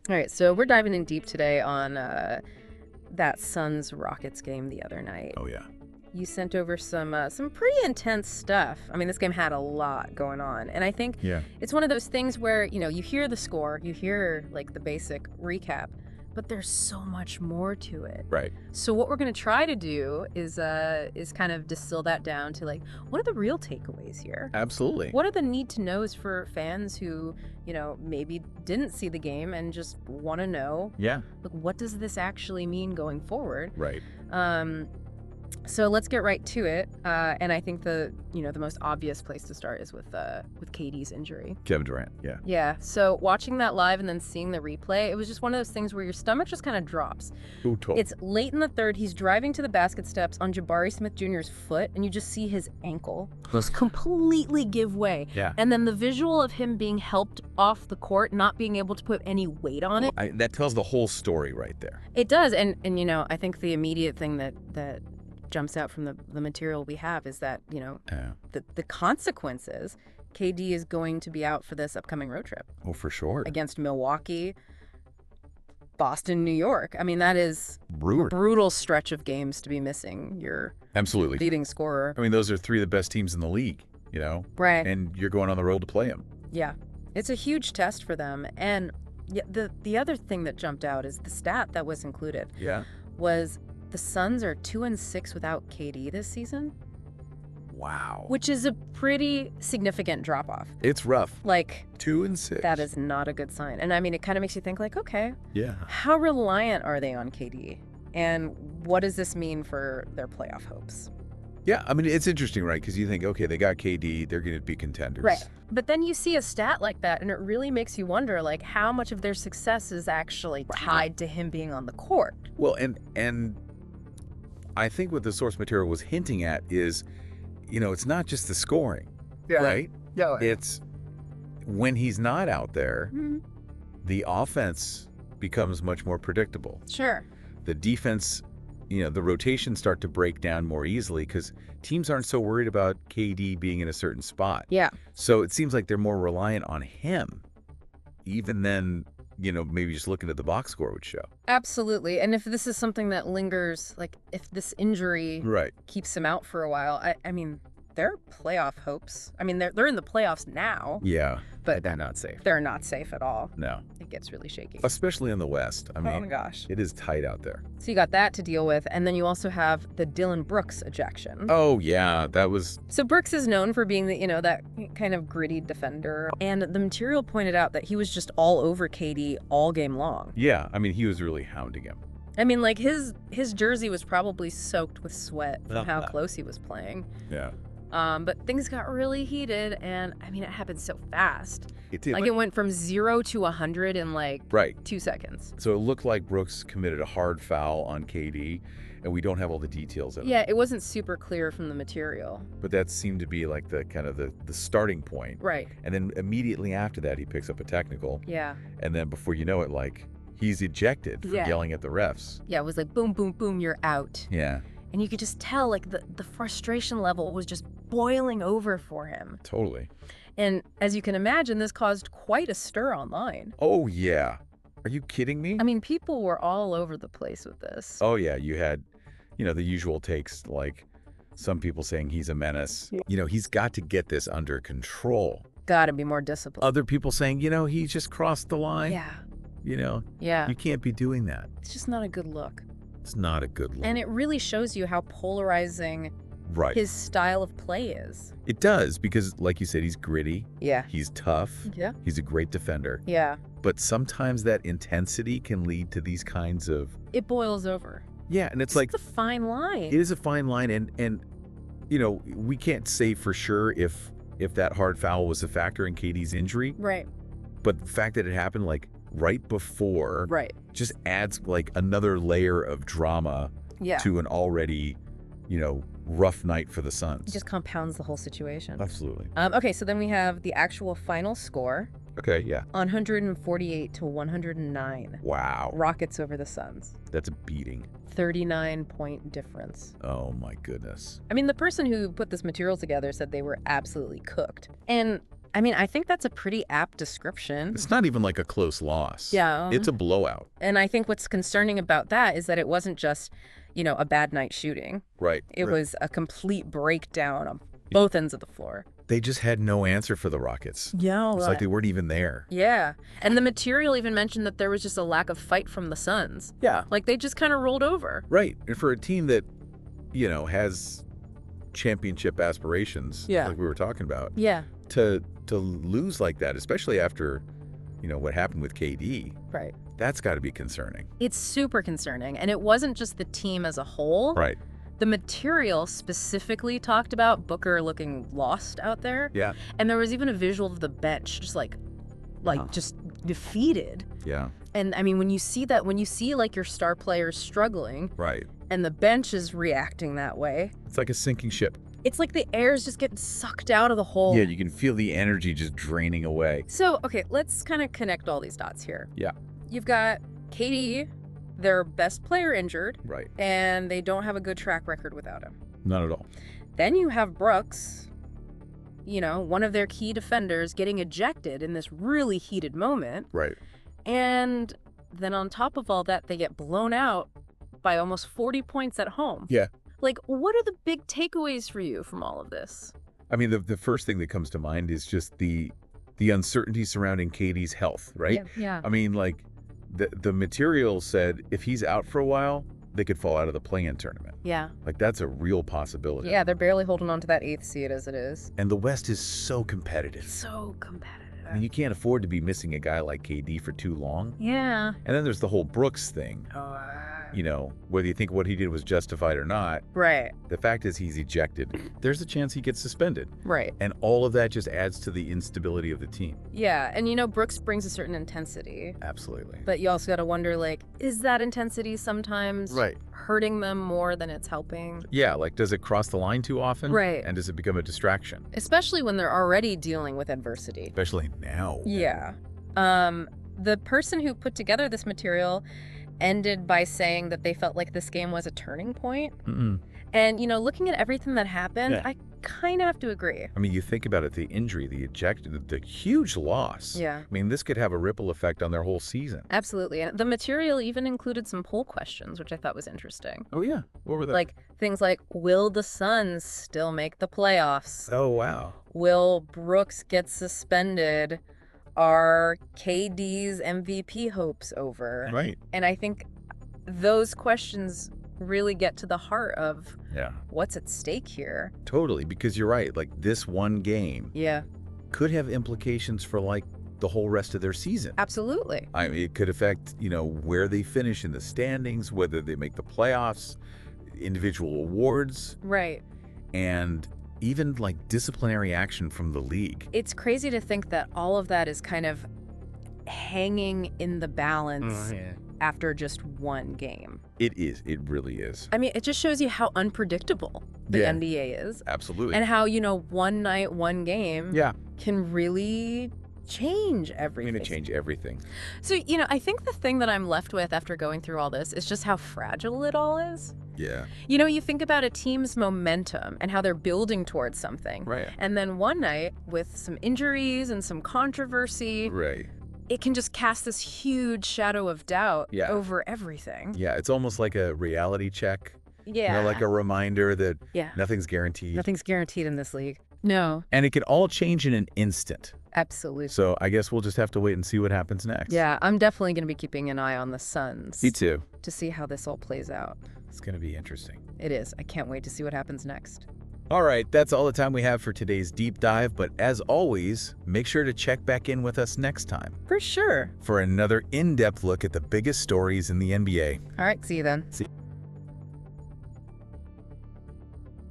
All right, so we're diving in deep today on that Suns-Rockets game the other night. Oh, yeah. You sent over some pretty intense stuff. I mean, this game had a lot going on. And I think it's one of those things where, you hear the score, you hear, like, the basic recap, but there's so much more to it. Right. So what we're going to try to do is kind of distill that down to, like, what are the real takeaways here? Absolutely. What are the need-to-knows for fans who, maybe didn't see the game and just want to know, like, what does this actually mean going forward? Right. So let's get right to it. And I think the most obvious place to start is with KD's injury. Kevin Durant, yeah. Yeah. So watching that live and then seeing the replay, it was just one of those things where your stomach just kind of drops. Who told? It's late in the third. He's driving to the basket steps on Jabari Smith Jr.'s foot, and you just see his ankle just completely give way. Yeah. And then the visual of him being helped off the court, not being able to put any weight on it. That tells the whole story right there. It does. And I think the immediate thing that jumps out from the material we have is that, the consequences, KD is going to be out for this upcoming road trip. Oh, for sure. Against Milwaukee, Boston, New York. I mean, that is a Rude. brutal stretch of games to be missing your Absolutely. leading scorer. I mean, those are three of the best teams in the league, Right. And you're going on the road to play them. Yeah. It's a huge test for them. And the other thing that jumped out is the stat that was included. Yeah. Was the Suns are 2-6 without KD this season. Wow. Which is a pretty significant drop-off. It's rough. Like, 2-6. that is not a good sign. And I mean, it kind of makes you think, like, okay, yeah, how reliant are they on KD? And what does this mean for their playoff hopes? Yeah, I mean, it's interesting, right? Because you think, okay, they got KD, they're going to be contenders. Right. But then you see a stat like that, and it really makes you wonder, like, how much of their success is actually tied to him being on the court. Well, and I think what the source material was hinting at is, it's not just the scoring, right? Yeah. It's when he's not out there, the offense becomes much more predictable. Sure. The defense, the rotations start to break down more easily because teams aren't so worried about KD being in a certain spot. Yeah. So it seems like they're more reliant on him, even then, maybe just looking at the box score would show. Absolutely. And if this is something that lingers, like if this injury keeps him out for a while, I mean, they're playoff hopes. I mean, they're in the playoffs now. Yeah. But they're not safe. They're not safe at all. No. It gets really shaky. Especially in the West. I mean, oh my gosh. It is tight out there. So you got that to deal with. And then you also have the Dillon Brooks ejection. Oh, yeah. That was... So Brooks is known for being that kind of gritty defender. And the material pointed out that he was just all over KD all game long. Yeah. I mean, he was really hounding him. I mean, like, his jersey was probably soaked with sweat from how close he was playing. Yeah. But things got really heated, and I mean, it happened so fast. It did. Like, it went from 0 to 100 in like 2 seconds. So it looked like Brooks committed a hard foul on KD, and we don't have all the details of it. Yeah, it wasn't super clear from the material. But that seemed to be like the kind of the starting point. Right. And then immediately after that, he picks up a technical. Yeah. And then before you know it, like, he's ejected for yelling at the refs. Yeah, it was like, boom, boom, boom, you're out. Yeah. And you could just tell, like, the frustration level was just boiling over for him. Totally. And as you can imagine, this caused quite a stir online. Oh, yeah. Are you kidding me? I mean, people were all over the place with this. Oh, yeah. You had, the usual takes, like some people saying he's a menace. He's got to get this under control. Got to be more disciplined. Other people saying, he just crossed the line. Yeah. Yeah. You can't be doing that. It's just not a good look. It's not a good look. And it really shows you how polarizing his style of play is. It does, because like you said, he's gritty. Yeah. He's tough. Yeah. He's a great defender. Yeah. But sometimes that intensity can lead to these kinds of... It boils over. Yeah, and it's like... It's a fine line. It is a fine line, and we can't say for sure if that hard foul was a factor in KD's injury. Right. But the fact that it happened, like, right before... Right. Just adds, like, another layer of drama to an already, rough night for the Suns. It just compounds the whole situation. Absolutely. Okay, so then we have the actual final score. Okay, yeah. 148 to 109. Wow. Rockets over the Suns. That's a beating. 39-point difference. Oh, my goodness. I mean, the person who put this material together said they were absolutely cooked. And I mean, I think that's a pretty apt description. It's not even like a close loss. Yeah. It's a blowout. And I think what's concerning about that is that it wasn't just, you know, a bad night shooting. Right. It was a complete breakdown on both ends of the floor. They just had no answer for the Rockets. Yeah. It's like they weren't even there. Yeah. And the material even mentioned that there was just a lack of fight from the Suns. Yeah. Like they just kind of rolled over. Right. And for a team that, you know, has championship aspirations, like we were talking about, to lose like that, especially after, you know, what happened with KD, right? That's got to be concerning. It's super concerning. And it wasn't just the team as a whole. Right. The material specifically talked about Booker looking lost out there. Yeah. And there was even a visual of the bench just just defeated. Yeah. And I mean, when you see that, when you see like your star players struggling, right, and the bench is reacting that way, it's like a sinking ship. It's like the air is just getting sucked out of the hole. Yeah, you can feel the energy just draining away. So, okay, let's kind of connect all these dots here. Yeah. You've got KD, their best player injured. Right. And they don't have a good track record without him. Not at all. Then you have Brooks, you know, one of their key defenders getting ejected in this really heated moment. Right. And then on top of all that, they get blown out by almost 40 points at home. Yeah. Like, what are the big takeaways for you from all of this? I mean, the first thing that comes to mind is just the uncertainty surrounding KD's health, right? Yeah. I mean, like, the material said if he's out for a while, they could fall out of the play-in tournament. Yeah. Like, that's a real possibility. Yeah, they're barely holding on to that 8th seed as it is. And the West is so competitive. So competitive. I mean, you can't afford to be missing a guy like KD for too long. Yeah. And then there's the whole Brooks thing. You know, whether you think what he did was justified or not. Right. The fact is he's ejected. There's a chance he gets suspended. Right. And all of that just adds to the instability of the team. Yeah. And, you know, Brooks brings a certain intensity. Absolutely. But you also got to wonder, like, is that intensity sometimes hurting them more than it's helping? Yeah. Like, does it cross the line too often? Right. And does it become a distraction? Especially when they're already dealing with adversity. Especially now. Yeah. The person who put together this material ended by saying that they felt like this game was a turning point. And, you know, looking at everything that happened, I kind of have to agree. I mean, you think about it, the injury, the ejection, the huge loss. Yeah. I mean, this could have a ripple effect on their whole season. Absolutely. And the material even included some poll questions, which I thought was interesting. Oh, yeah. What were they? Like things like, will the Suns still make the playoffs? Oh, wow. Will Brooks get suspended? Are KD's MVP hopes over? Right. And I think those questions really get to the heart of what's at stake here. Totally, because you're right. Like, this one game could have implications for, like, the whole rest of their season. Absolutely. I mean, it could affect, you know, where they finish in the standings, whether they make the playoffs, individual awards. Right. And even like disciplinary action from the league. It's crazy to think that all of that is kind of hanging in the balance after just one game. It is. It really is. I mean, it just shows you how unpredictable the NBA is. Absolutely. And how, you know, one night, one game can really change everything. I'm going to change everything. So, you know, I think the thing that I'm left with after going through all this is just how fragile it all is. Yeah. You know, you think about a team's momentum and how they're building towards something. Right. And then one night, with some injuries and some controversy, it can just cast this huge shadow of doubt over everything. Yeah, it's almost like a reality check. Yeah. You know, like a reminder that nothing's guaranteed. Nothing's guaranteed in this league. No. And it can all change in an instant. Absolutely. So I guess we'll just have to wait and see what happens next. Yeah, I'm definitely going to be keeping an eye on the Suns. Me too. To see how this all plays out. It's going to be interesting. It is. I can't wait to see what happens next. All right, that's all the time we have for today's deep dive. But as always, make sure to check back in with us next time. For sure. For another in-depth look at the biggest stories in the NBA. All right, see you then. See you.